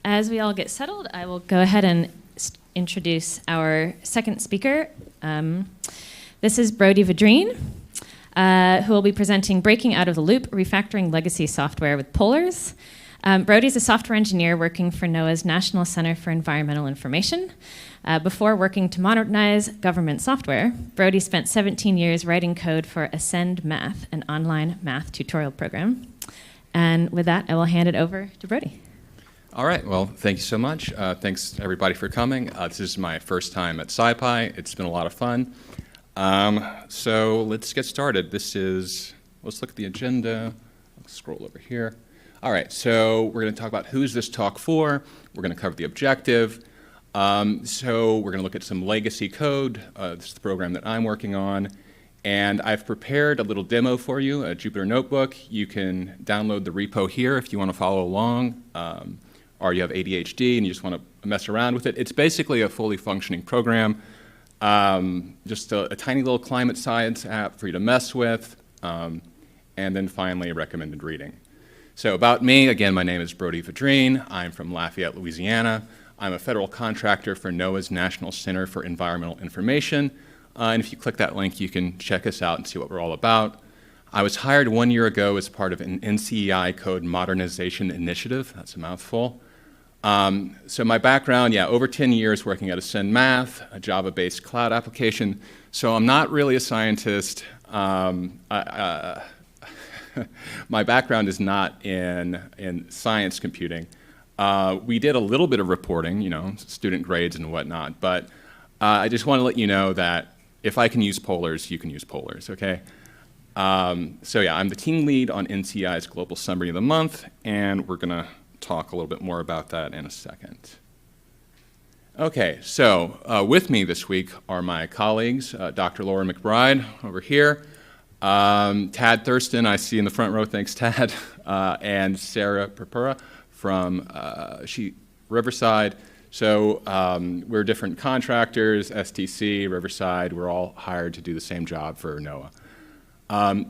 As we all get settled, I will go ahead and introduce our second speaker. This is Brodie Vidrine, who will be presenting Breaking Out of the Loop, Refactoring Legacy Software with Polars. Brodie is a software engineer working for NOAA's National Center for Environmental Information. Before working to modernize government software, Brodie spent 17 years writing code for Ascend Math, an online math tutorial program. And with that, I will hand it over to Brodie. All right, well, thank you so much. Thanks, everybody, for coming. This is my first time at SciPy. It's been a lot of fun. So let's get started. Let's look at the agenda. I'll scroll over here. All right, so we're going to talk about who's this talk for. We're going to cover the objective. So we're going to look at some legacy code. This is the program that I'm working on. And I've prepared a little demo for you, a Jupyter Notebook. You can download the repo here if you want to follow along, or you have ADHD and you just want to mess around with it. It's basically a fully functioning program, just a tiny little climate science app for you to mess with, and then finally a recommended reading. So about me, again, my name is Brodie Vidrine. I'm from Lafayette, Louisiana. I'm a federal contractor for NOAA's National Center for Environmental Information. And if you click that link, you can check us out and see what we're all about. I was hired 1 year ago as part of an NCEI code modernization initiative. That's a mouthful. So my background, over 10 years working at Ascend Math, a Java-based cloud application. So I'm not really a scientist. My background is not in science computing. We did a little bit of reporting, student grades and whatnot, but I just want to let you know that if I can use Polars, you can use Polars, okay? I'm the team lead on NCEI's Global Summary of the Month, and we're going to talk a little bit more about that in a second. Okay, so with me this week are my colleagues, Dr. Laura McBride over here, Tad Thurston, I see in the front row, thanks Tad, and Sarah Purpura from Riverside. So we're different contractors, STC, Riverside, we're all hired to do the same job for NOAA.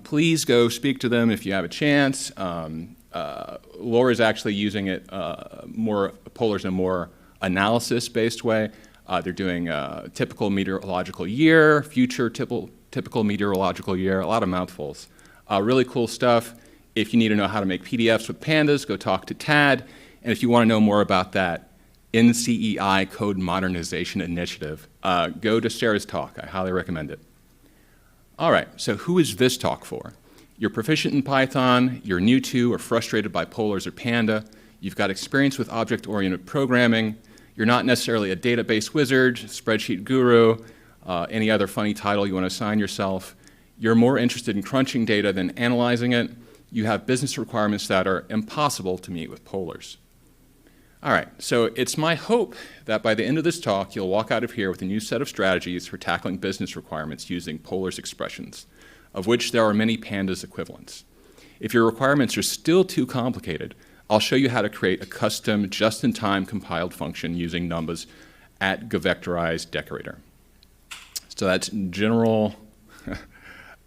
Please go speak to them if you have a chance. Laura's actually using it Polars in a more analysis-based way. They're doing typical meteorological year, future typical meteorological year, a lot of mouthfuls. Really cool stuff. If you need to know how to make PDFs with pandas, go talk to Tad. And if you want to know more about that NCEI Code Modernization Initiative, go to Sarah's talk. I highly recommend it. All right, so who is this talk for? You're proficient in Python, you're new to or frustrated by Polars or Panda, you've got experience with object-oriented programming, you're not necessarily a database wizard, spreadsheet guru, any other funny title you want to assign yourself, you're more interested in crunching data than analyzing it, you have business requirements that are impossible to meet with Polars. All right, so it's my hope that by the end of this talk, you'll walk out of here with a new set of strategies for tackling business requirements using Polars expressions, of which there are many pandas equivalents. If your requirements are still too complicated, I'll show you how to create a custom, just-in-time compiled function using Numbas at gvectorize decorator. So that's general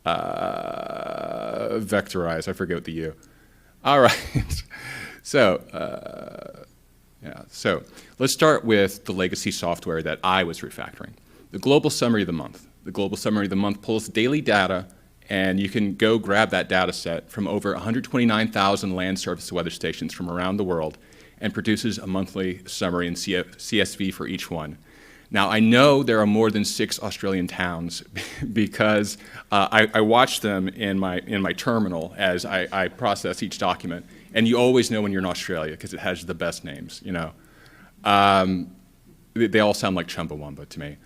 vectorize, I forget the U. All right, so let's start with the legacy software that I was refactoring. The Global Summary of the Month. The Global Summary of the Month pulls daily data, and you can go grab that data set from over 129,000 land surface weather stations from around the world and produces a monthly summary in CSV for each one. Now, I know there are more than 6 Australian towns because I watch them in my terminal as I process each document. And you always know when you're in Australia because it has the best names, They all sound like Chumbawamba to me.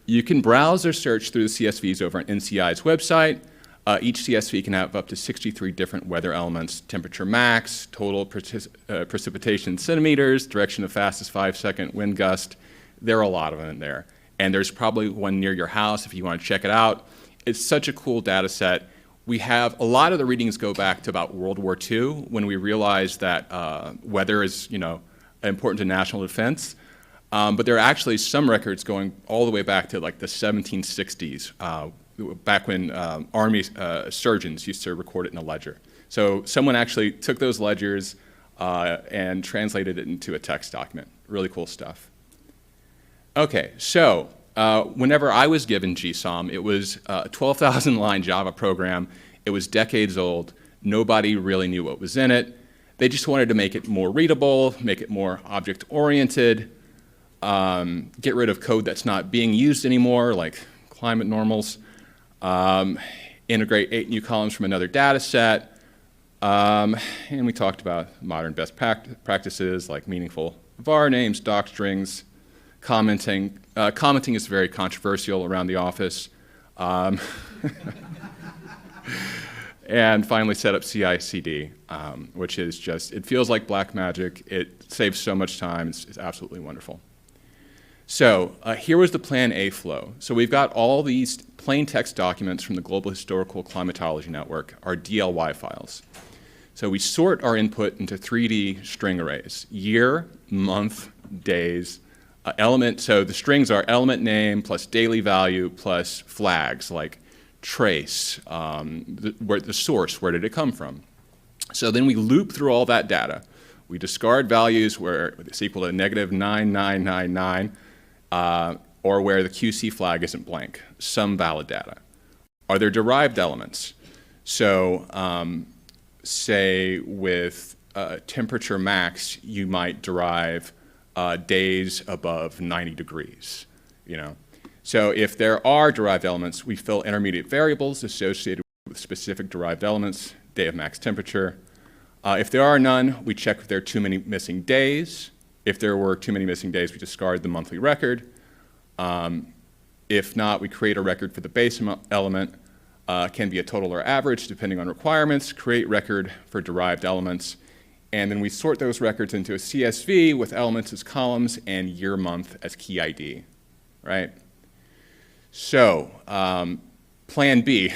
You can browse or search through the CSVs over on NCEI's website. Each CSV can have up to 63 different weather elements: temperature max, total precipitation in centimeters, direction of fastest 5-second wind gust. There are a lot of them in there. And there's probably one near your house if you want to check it out. It's such a cool data set. We have a lot of the readings go back to about World War II when we realized that weather is, important to national defense. But there are actually some records going all the way back to like the 1760s, back when Army surgeons used to record it in a ledger. So someone actually took those ledgers, and translated it into a text document. Really cool stuff. Okay, so whenever I was given GSOM, it was a 12,000-line Java program. It was decades old. Nobody really knew what was in it. They just wanted to make it more readable, make it more object-oriented, get rid of code that's not being used anymore, like climate normals, integrate 8 new columns from another data set, and we talked about modern best practices like meaningful var names, doc strings, commenting. Commenting is very controversial around the office. And finally set up CI/CD, which is just, it feels like black magic. It saves so much time. It's absolutely wonderful. So here was the Plan A flow. So we've got all these plain text documents from the Global Historical Climatology Network, our DLY files. So we sort our input into 3D string arrays: year, month, days, element. So the strings are element name plus daily value plus flags like trace, the source, where did it come from? So then we loop through all that data. We discard values where it's equal to -9999, or where the QC flag isn't blank, some valid data. Are there derived elements? So say with temperature max, you might derive days above 90 degrees, you know. So if there are derived elements, we fill intermediate variables associated with specific derived elements, day of max temperature. If there are none, we check if there are too many missing days. If there were too many missing days, we discard the monthly record. If not, we create a record for the base element. Can be a total or average, depending on requirements. Create record for derived elements. And then we sort those records into a CSV with elements as columns and year month as key ID, right? So, Plan B,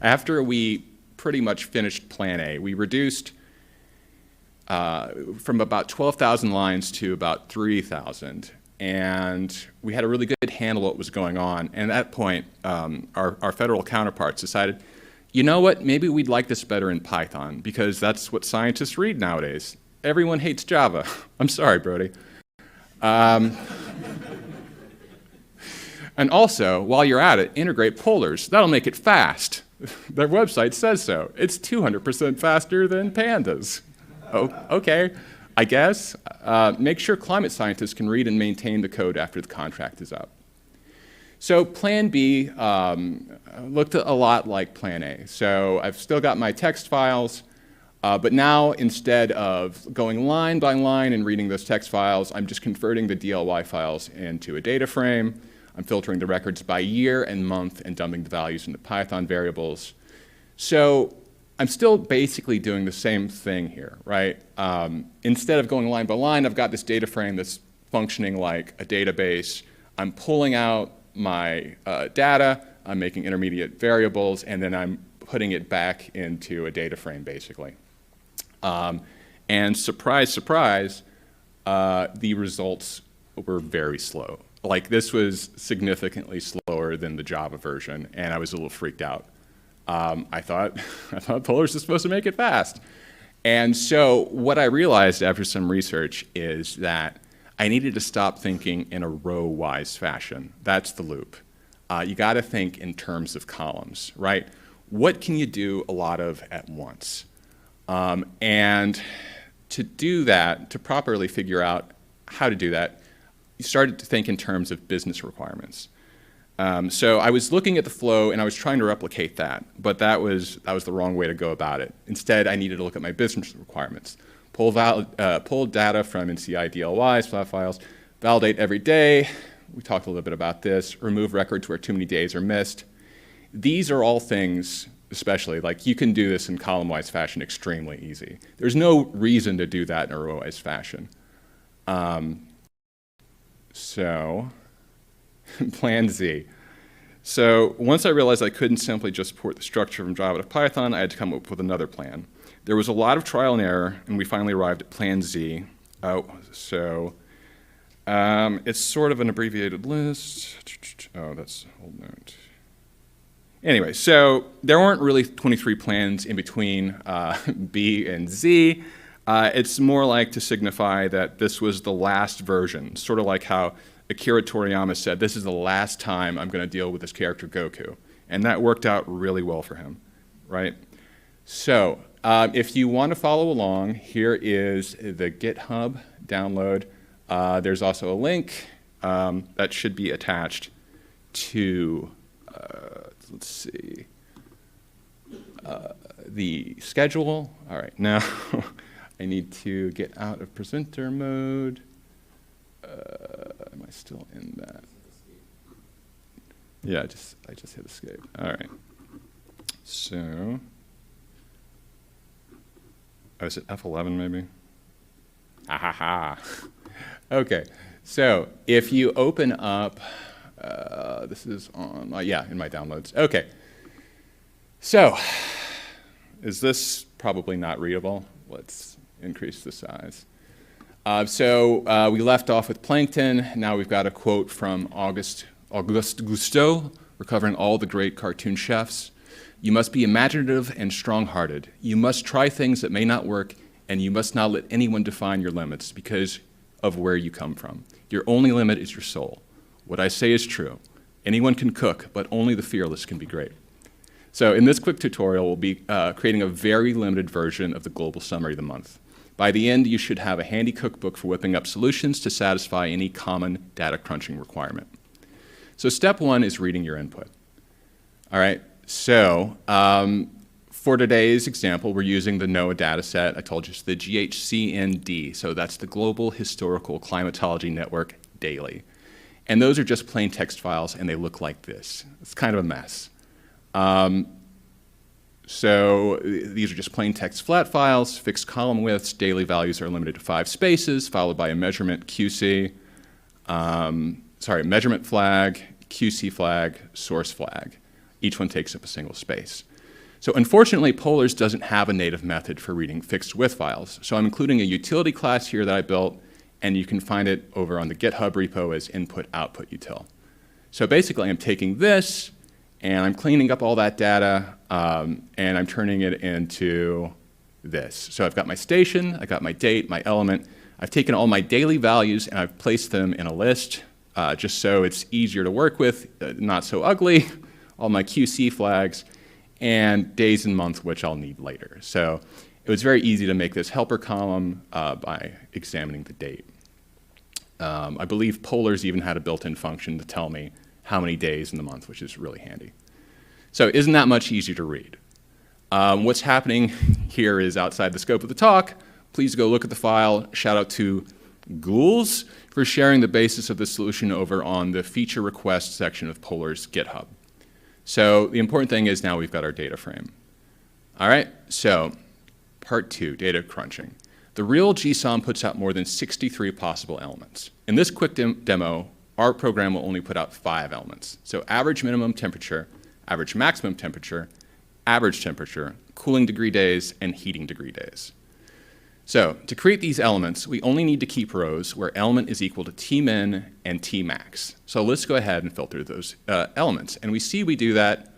after we pretty much finished Plan A, we reduced from about 12,000 lines to about 3,000, and we had a really good handle on what was going on. And at that point, our federal counterparts decided, you know what, maybe we'd like this better in Python, because that's what scientists read nowadays. Everyone hates Java. I'm sorry, Brodie. And also, while you're at it, integrate pollers. That'll make it fast. Their website says so. It's 200% faster than pandas. Oh, okay, I guess. Make sure climate scientists can read and maintain the code after the contract is up. So Plan B looked a lot like Plan A. So I've still got my text files, but now instead of going line by line and reading those text files, I'm just converting the DLY files into a data frame. I'm filtering the records by year and month and dumping the values into Python variables. So I'm still basically doing the same thing here, right? Instead of going line by line, I've got this data frame that's functioning like a database. I'm pulling out my data, I'm making intermediate variables, and then I'm putting it back into a data frame, basically. And surprise, surprise, the results were very slow. Like, this was significantly slower than the Java version, and I was a little freaked out. I thought pollers are supposed to make it fast. And so what I realized after some research is that I needed to stop thinking in a row-wise fashion. That's the loop. You got to think in terms of columns, right? What can you do a lot of at once? And to do that, to properly figure out how to do that, you started to think in terms of business requirements. So I was looking at the flow and I was trying to replicate that, but that was the wrong way to go about it. Instead, I needed to look at my business requirements. Pull data from NCEI DLYs, flat files, validate every day. We talked a little bit about this. Remove records where too many days are missed. These are all things, especially, like, you can do this in column-wise fashion extremely easy. There's no reason to do that in a row-wise fashion. So, Plan Z. So once I realized I couldn't simply just port the structure from Java to Python, I had to come up with another plan. There was a lot of trial and error, and we finally arrived at Plan Z. It's sort of an abbreviated list. Oh, that's old note. Anyway, so there weren't really 23 plans in between B and Z. It's more like to signify that this was the last version, sort of like how Akira Toriyama said, this is the last time I'm going to deal with this character Goku. And that worked out really well for him, right? So if you want to follow along, here is the GitHub download. There's also a link that should be attached to, let's see, the schedule. All right, now I need to get out of presenter mode. Am I still in that? Yeah, I just hit escape. All right. So, is it F11 maybe? Ha ha ha. Okay. So if you open up, this is on, in my downloads. Okay. So, is this probably not readable? Let's increase the size. So we left off with Plankton. Now we've got a quote from Auguste Gusteau, recovering all the great cartoon chefs. You must be imaginative and strong-hearted. You must try things that may not work, and you must not let anyone define your limits because of where you come from. Your only limit is your soul. What I say is true. Anyone can cook, but only the fearless can be great. So in this quick tutorial, we'll be creating a very limited version of the global summary of the month. By the end, you should have a handy cookbook for whipping up solutions to satisfy any common data crunching requirement. So step one is reading your input. All right, so for today's example, we're using the NOAA data set. I told you it's the GHCND, so that's the Global Historical Climatology Network Daily. And those are just plain text files, and they look like this. It's kind of a mess. So these are just plain text flat files, fixed column widths, daily values are limited to 5 spaces, followed by a measurement QC, measurement flag, QC flag, source flag. Each one takes up a single space. So unfortunately, Polars doesn't have a native method for reading fixed width files. So I'm including a utility class here that I built, and you can find it over on the GitHub repo as input-output util. So basically, I'm taking this, and I'm cleaning up all that data, and I'm turning it into this. So I've got my station, I've got my date, my element. I've taken all my daily values, and I've placed them in a list, just so it's easier to work with, not so ugly. All my QC flags, and days and month, which I'll need later. So it was very easy to make this helper column by examining the date. I believe Polars even had a built-in function to tell me how many days in the month, which is really handy. So isn't that much easier to read? What's happening here is outside the scope of the talk. Please go look at the file. Shout out to Ghouls for sharing the basis of the solution over on the feature request section of Polars GitHub. So the important thing is now we've got our data frame. All right, so part 2, data crunching. The real GSOM puts out more than 63 possible elements. In this quick demo, our program will only put out 5 elements. So average minimum temperature, average maximum temperature, average temperature, cooling degree days, and heating degree days. So to create these elements, we only need to keep rows where element is equal to tmin and tmax. So let's go ahead and filter those elements. And we see we do that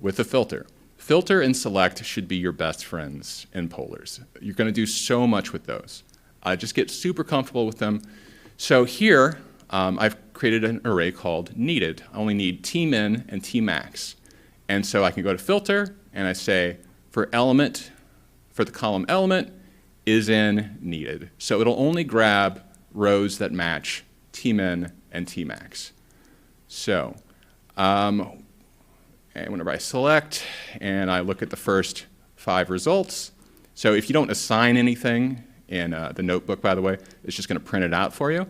with a filter. Filter and select should be your best friends in Polars. You're going to do so much with those. Just get super comfortable with them. So here, I've created an array called needed. I only need tmin and tmax. And so I can go to filter, and I say for element, for the column element, is in needed. So it'll only grab rows that match tmin and tmax. So and whenever I select and I look at the first 5 results, so if you don't assign anything in the notebook, by the way, it's just going to print it out for you.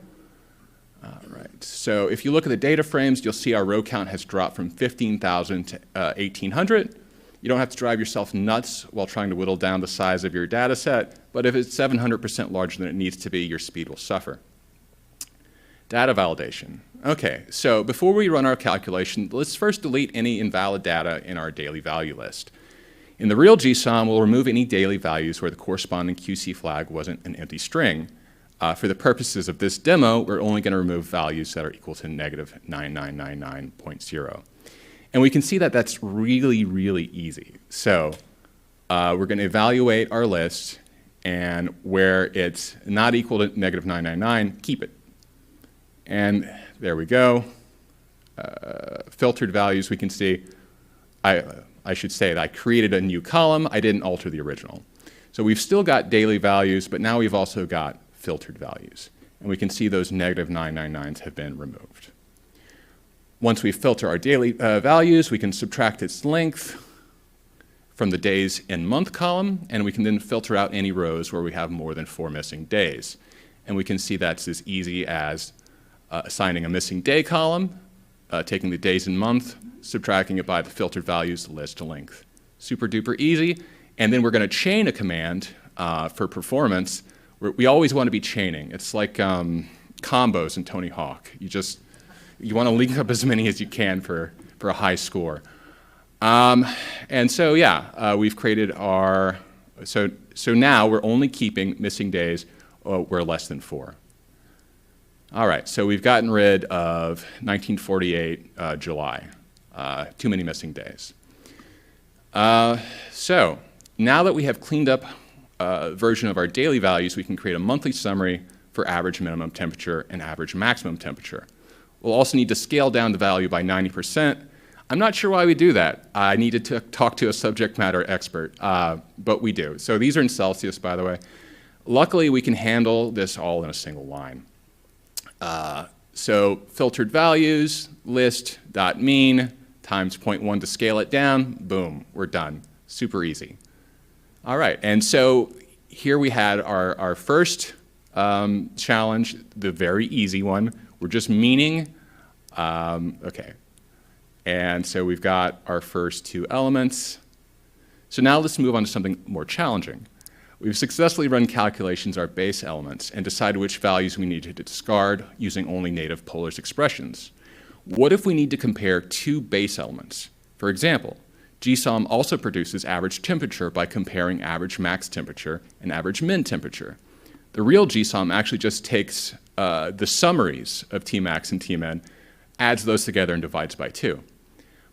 All right, so if you look at the data frames, you'll see our row count has dropped from 15,000 to 1,800. You don't have to drive yourself nuts while trying to whittle down the size of your data set, but if it's 700% larger than it needs to be, your speed will suffer. Data validation. Okay, so before we run our calculation, let's first delete any invalid data in our daily value list. In the real GSOM, we'll remove any daily values where the corresponding QC flag wasn't an empty string. For the purposes of this demo, we're only going to remove values that are equal to negative 9999.0. And we can see that that's really, really easy. So we're going to evaluate our list, And where it's not equal to negative 999, keep it. And there we go. Filtered values, we can see, I should say that I created a new column. I didn't alter the original. So we've still got daily values, but now we've also got filtered values. And we can see those negative 999s have been removed. Once we filter our daily values, we can subtract its length from the days in month column, and we can then filter out any rows where we have more than 4 missing days. And we can see that's as easy as assigning a missing day column, taking the days in month, subtracting it by the filtered values, list length. Super duper easy. And then we're going to chain a command for performance. We always want to be chaining. It's like combos in Tony Hawk. You want to link up as many as you can for a high score. And so, yeah, we've created our, so now we're only keeping missing days where less than 4. All right, so we've gotten rid of 1948 July, too many missing days. So now that we have cleaned up a version of our daily values, we can create a monthly summary for average minimum temperature and average maximum temperature. We'll also need to scale down the value by 90%. I'm not sure why we do that. I needed to talk to a subject matter expert, but we do. So these are in Celsius, by the way. Luckily, we can handle this all in a single line. So filtered values, list.mean, times 0.1 to scale it down, boom, we're done. Super easy. All right, and so here we had our first challenge, the very easy one. We're just meaning, okay. And so we've got our first 2 elements. So now let's move on to something more challenging. We've successfully run calculations our base elements and decided which values we need to discard using only native polars expressions. What if we need to compare 2 base elements? For example, GSOM also produces average temperature by comparing average max temperature and average min temperature. The real GSOM actually just takes the summaries of Tmax and Tmin, adds those together and divides by 2.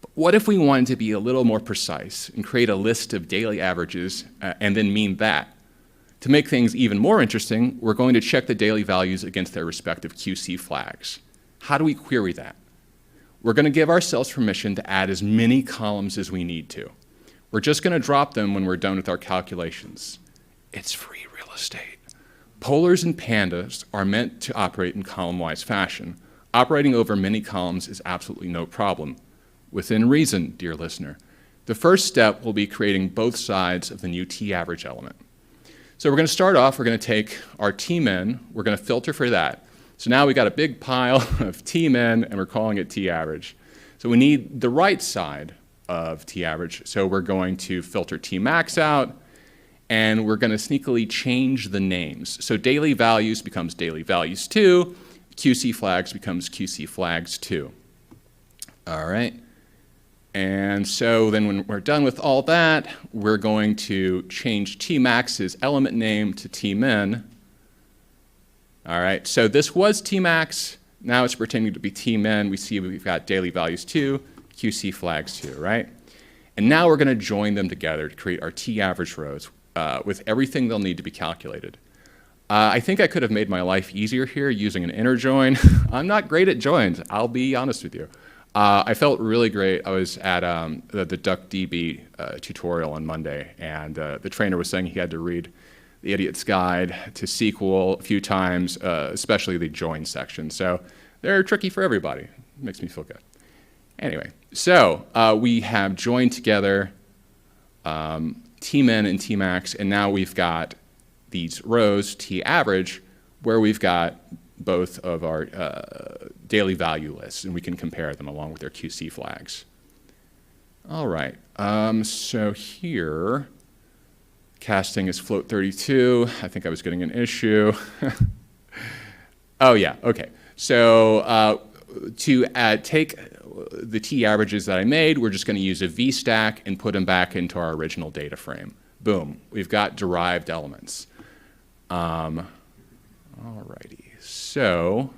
But what if we wanted to be a little more precise and create a list of daily averages and then mean that? To make things even more interesting, we're going to check the daily values against their respective QC flags. How do we query that? We're going to give ourselves permission to add as many columns as we need to. We're just going to drop them when we're done with our calculations. It's free real estate. Polars and pandas are meant to operate in column-wise fashion. Operating over many columns is absolutely no problem. Within reason, dear listener. The first step will be creating both sides of the new t-average element. So we're going to start off, we're going to take our tmin, we're going to filter for that. So now we've got a big pile of tmin, and we're calling it t-average. So we need the right side of t-average, so we're going to filter tmax out, and we're going to sneakily change the names. So daily values becomes daily values 2, QC flags becomes QC flags 2. All right. And so then when we're done with all that, we're going to change Tmax's element name to Tmin. All right, so this was Tmax. Now it's pretending to be Tmin. We see we've got daily values 2, QC flags 2, right? And now we're going to join them together to create our t-average rows with everything they'll need to be calculated. I think I could have made my life easier here using an inner join. I'm not great at joins, I'll be honest with you. I felt really great. I was at the DuckDB tutorial on Monday, and the trainer was saying he had to read The Idiot's Guide to SQL a few times, especially the join section. So they're tricky for everybody. It makes me feel good. Anyway, so we have joined together Tmin and Tmax, and now we've got these rows, t-average, where we've got both of our daily value lists, and we can compare them along with their QC flags. All right, so here, casting is float 32. I think I was getting an issue. Oh yeah, okay. So to take the t-averages that I made, we're just going to use a VStack and put them back into our original data frame. Boom, we've got derived elements. All righty. So,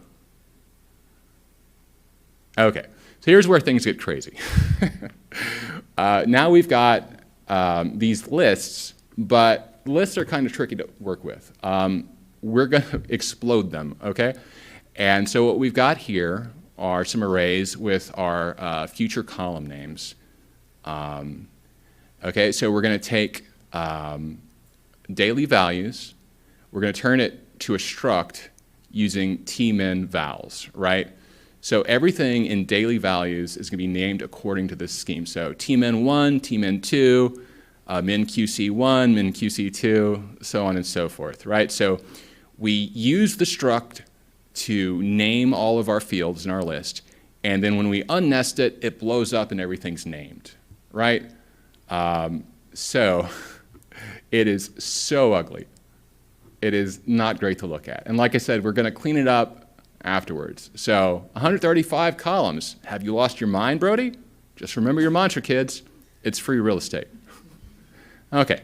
okay, so here's where things get crazy. Now we've got these lists, but lists are kind of tricky to work with. We're going to explode them, okay? And so what we've got here are some arrays with our future column names. Okay, so we're going to take daily values. We're going to turn it to a struct using tmin vals, right? So everything in daily values is going to be named according to this scheme. So tmin1, tmin2, minqc1, minqc2, so on and so forth, right? So we use the struct to name all of our fields in our list, and then when we unnest it, it blows up and everything's named, right? So it is so ugly. It is not great to look at. And like I said, we're going to clean it up afterwards. So 135 columns. Have you lost your mind, Brodie? Just remember your mantra, kids. It's free real estate. Okay,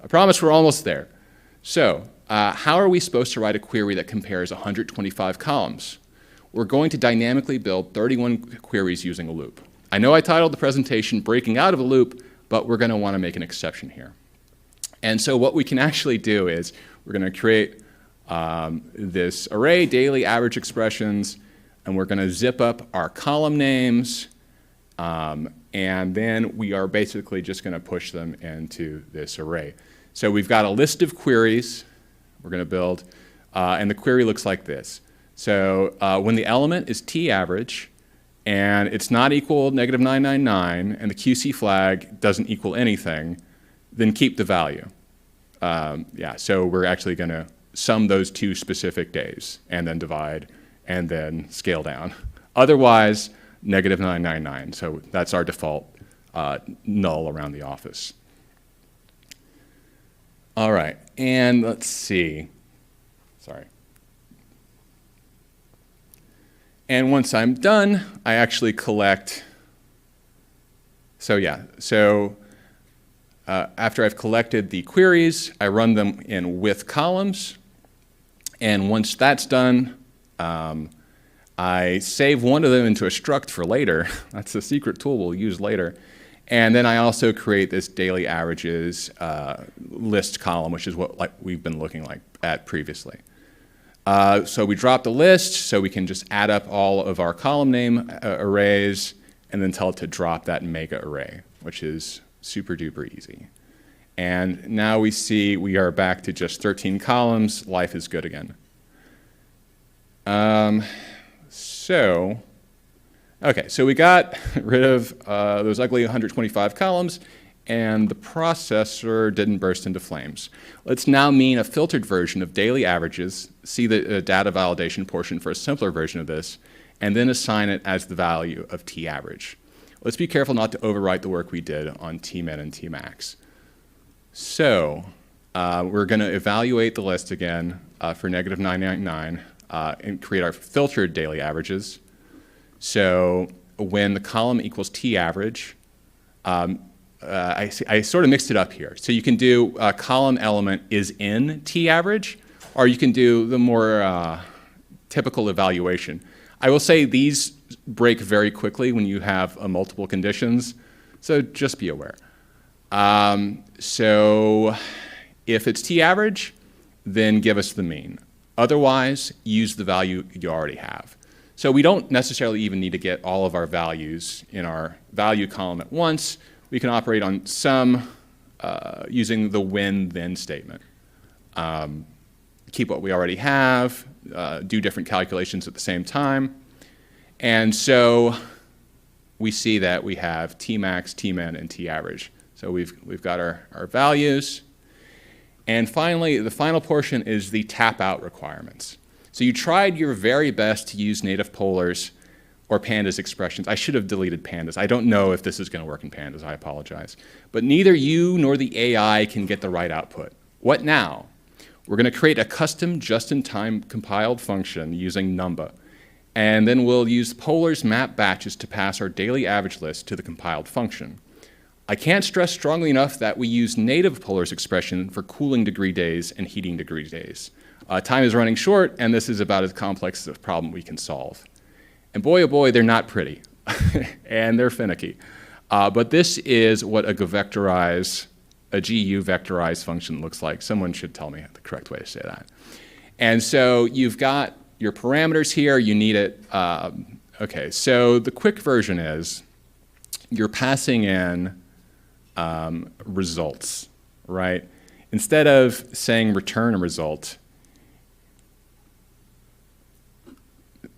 I promise we're almost there. So how are we supposed to write a query that compares 125 columns? We're going to dynamically build 31 queries using a loop. I know I titled the presentation Breaking Out of a Loop, but we're going to want to make an exception here. And so what we can actually do is we're going to create this array, daily average expressions, and we're going to zip up our column names, and then we are basically just going to push them into this array. So we've got a list of queries we're going to build, and the query looks like this. So when the element is t-average, and it's not equal -999, and the QC flag doesn't equal anything, then keep the value. Yeah, so we're actually going to sum those two specific days, and then divide, and then scale down. Otherwise, -999. So that's our default null around the office. All right, and let's see. Sorry. And once I'm done, I actually collect. So yeah, so after I've collected the queries, I run them in with columns. And once that's done, I save one of them into a struct for later. That's a secret tool we'll use later. And then I also create this daily averages list column, which is what we've been looking at previously. So we drop the list, so we can just add up all of our column name arrays and then tell it to drop that mega array, which is super duper easy. And now we see we are back to just 13 columns. Life is good again. So we got rid of those ugly 125 columns, and the processor didn't burst into flames. Let's now mean a filtered version of daily averages, see the data validation portion for a simpler version of this, and then assign it as the value of t-average. Let's be careful not to overwrite the work we did on tmin and tmax. So we're going to evaluate the list again for -999 and create our filtered daily averages. So when the column equals t-average, I sort of mixed it up here. So you can do column element is in t-average, or you can do the more typical evaluation. I will say these break very quickly when you have multiple conditions, so just be aware. So if it's t-average, then give us the mean. Otherwise, use the value you already have. So we don't necessarily even need to get all of our values in our value column at once. We can operate on some using the when-then statement. Keep what we already have, do different calculations at the same time. And so we see that we have tmax, tmin, and t-average. So we've got our values. And finally, the final portion is the tap-out requirements. So you tried your very best to use native polars or pandas expressions. I should have deleted pandas. I don't know if this is going to work in pandas. I apologize. But neither you nor the AI can get the right output. What now? We're going to create a custom just-in-time compiled function using Numba. And then we'll use polars map batches to pass our daily average list to the compiled function. I can't stress strongly enough that we use native polars expression for cooling degree days and heating degree days. Time is running short, and this is about as complex a problem we can solve. And boy, oh boy, they're not pretty, and they're finicky. But this is what a govectorize a GU vectorized function looks like. Someone should tell me the correct way to say that. And so you've got your parameters here. You need it. Okay, so the quick version is you're passing in results, right? Instead of saying return a result,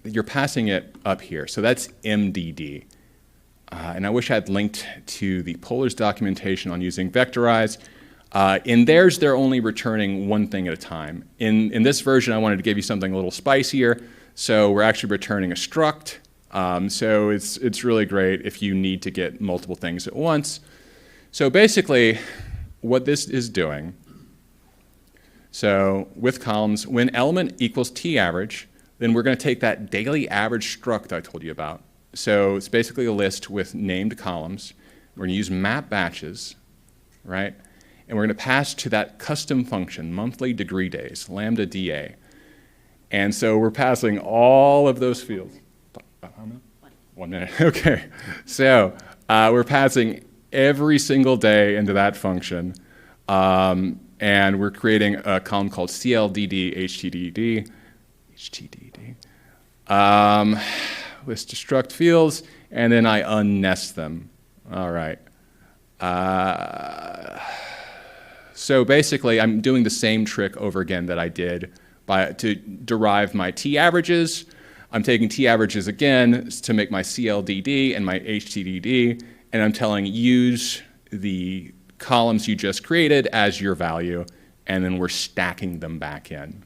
you're passing it up here. So that's MDD. And I wish I had linked to the Polars documentation on using vectorize. In theirs, they're only returning one thing at a time. In this version, I wanted to give you something a little spicier. So we're actually returning a struct. So it's really great if you need to get multiple things at once. So basically, what this is doing, so with columns, when element equals t-average, then we're going to take that daily average struct I told you about. So it's basically a list with named columns. We're going to use map batches, right? And we're going to pass to that custom function, monthly degree days, lambda DA. And so we're passing all of those fields. 1 minute. Okay. So we're passing every single day into that function. And we're creating a column called CLDD HTDD. List of struct fields, and then I unnest them. All right. So basically, I'm doing the same trick over again that I did to derive my t-averages. I'm taking t-averages again to make my CLDD and my HTDD, and I'm telling use the columns you just created as your value, and then we're stacking them back in.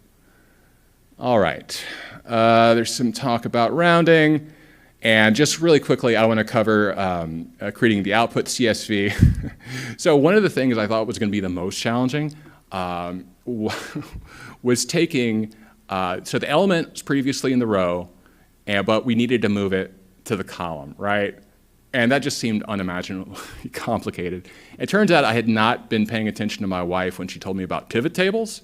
All right. There's some talk about rounding. And just really quickly, I want to cover creating the output CSV. So one of the things I thought was going to be the most challenging was taking, so the element was previously in the row, but we needed to move it to the column, right? And that just seemed unimaginably complicated. It turns out I had not been paying attention to my wife when she told me about pivot tables.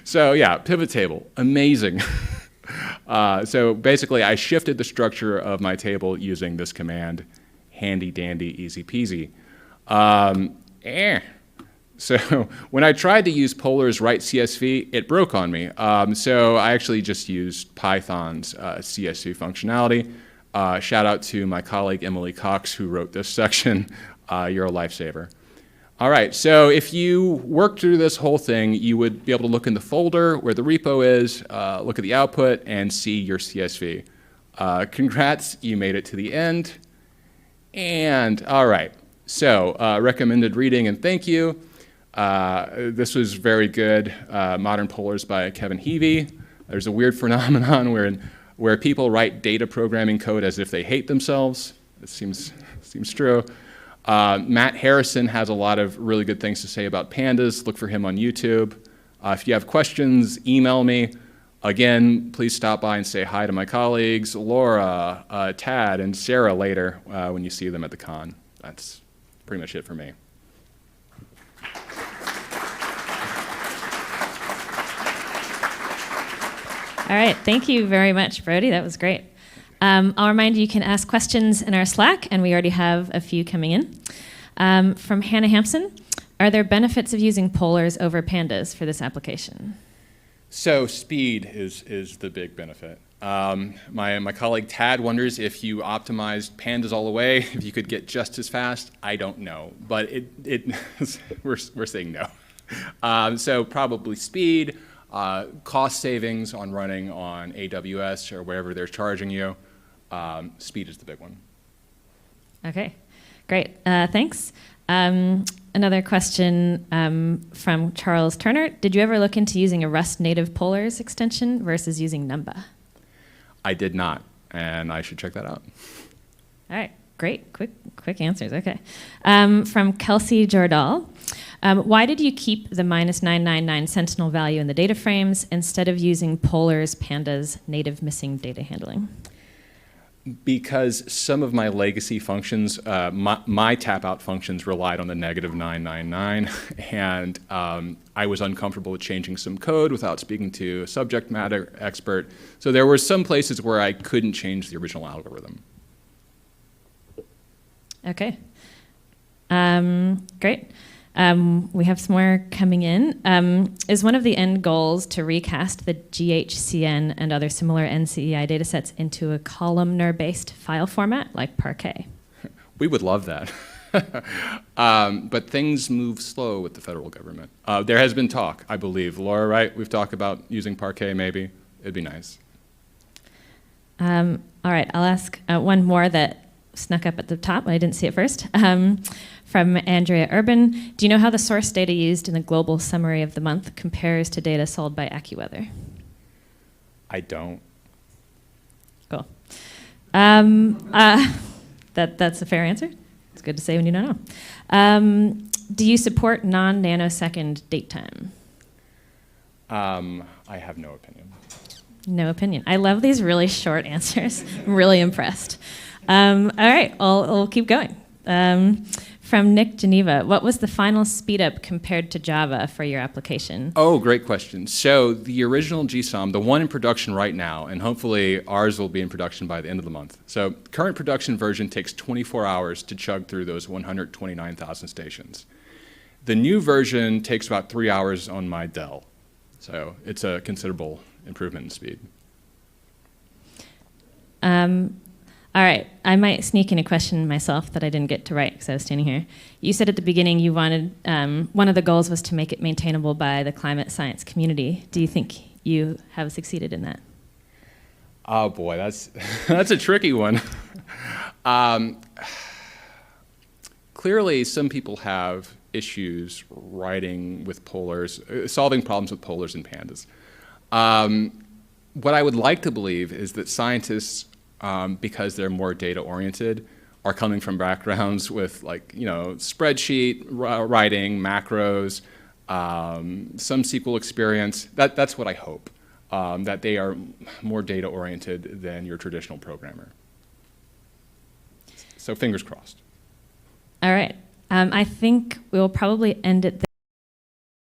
So yeah, pivot table, amazing. So basically, I shifted the structure of my table using this command, handy dandy, easy peasy. So when I tried to use Polars write CSV, it broke on me. So I actually just used Python's CSV functionality. Shout out to my colleague Emily Cox, who wrote this section. You're a lifesaver. All right, so if you work through this whole thing, you would be able to look in the folder where the repo is, look at the output, and see your CSV. Congrats, you made it to the end. And all right, so recommended reading and thank you. This was very good, Modern Polars by Kevin Heavey. There's a weird phenomenon where people write data programming code as if they hate themselves. It seems true. Matt Harrison has a lot of really good things to say about pandas. Look for him on YouTube. If you have questions, email me. Again, please stop by and say hi to my colleagues, Laura, Tad, and Sarah later when you see them at the con. That's pretty much it for me. All right, thank you very much, Brodie. That was great. I'll remind you, you can ask questions in our Slack, and we already have a few coming in. From Hannah Hampson, are there benefits of using polars over pandas for this application? So speed is the big benefit. My colleague Tad wonders if you optimized pandas all the way, if you could get just as fast. I don't know, but we're saying no. So probably speed, cost savings on running on AWS or wherever they're charging you. Speed is the big one. Okay, great. Thanks. Another question from Charles Turner. Did you ever look into using a Rust native polars extension versus using Numba? I did not, and I should check that out. All right, great. Quick answers. Okay. From Kelsey Jordal. Why did you keep the -999 Sentinel value in the data frames instead of using Polars Pandas native missing data handling? Because some of my legacy functions, my tap-out functions relied on the -999, and I was uncomfortable with changing some code without speaking to a subject matter expert. So there were some places where I couldn't change the original algorithm. Okay. Great. We have some more coming in. Is one of the end goals to recast the GHCN and other similar NCEI datasets into a columnar-based file format like Parquet? We would love that. But things move slow with the federal government. There has been talk, I believe. Laura, right? We've talked about using Parquet maybe. It'd be nice. All right, I'll ask one more that snuck up at the top. I didn't see it first. From Andrea Urban. Do you know how the source data used in the global summary of the month compares to data sold by AccuWeather? I don't. Cool. That's a fair answer. It's good to say when you don't know. Do you support non-nanosecond date time? I have no opinion. No opinion. I love these really short answers. I'm really impressed. All right, I'll keep going. From Nick Geneva, what was the final speed up compared to Java for your application? Oh, great question. So the original GSOM, the one in production right now, and hopefully ours will be in production by the end of the month. So current production version takes 24 hours to chug through those 129,000 stations. The new version takes about 3 hours on my Dell. So it's a considerable improvement in speed. All right, I might sneak in a question myself that I didn't get to write because I was standing here. You said at the beginning you wanted, one of the goals was to make it maintainable by the climate science community. Do you think you have succeeded in that? Oh boy, that's a tricky one. Clearly, some people have issues writing with polars, solving problems with polars and pandas. What I would like to believe is that scientists, because they're more data-oriented, are coming from backgrounds with spreadsheet writing, macros, some SQL experience. That's what I hope, that they are more data-oriented than your traditional programmer. So fingers crossed. All right. I think we'll probably end it there.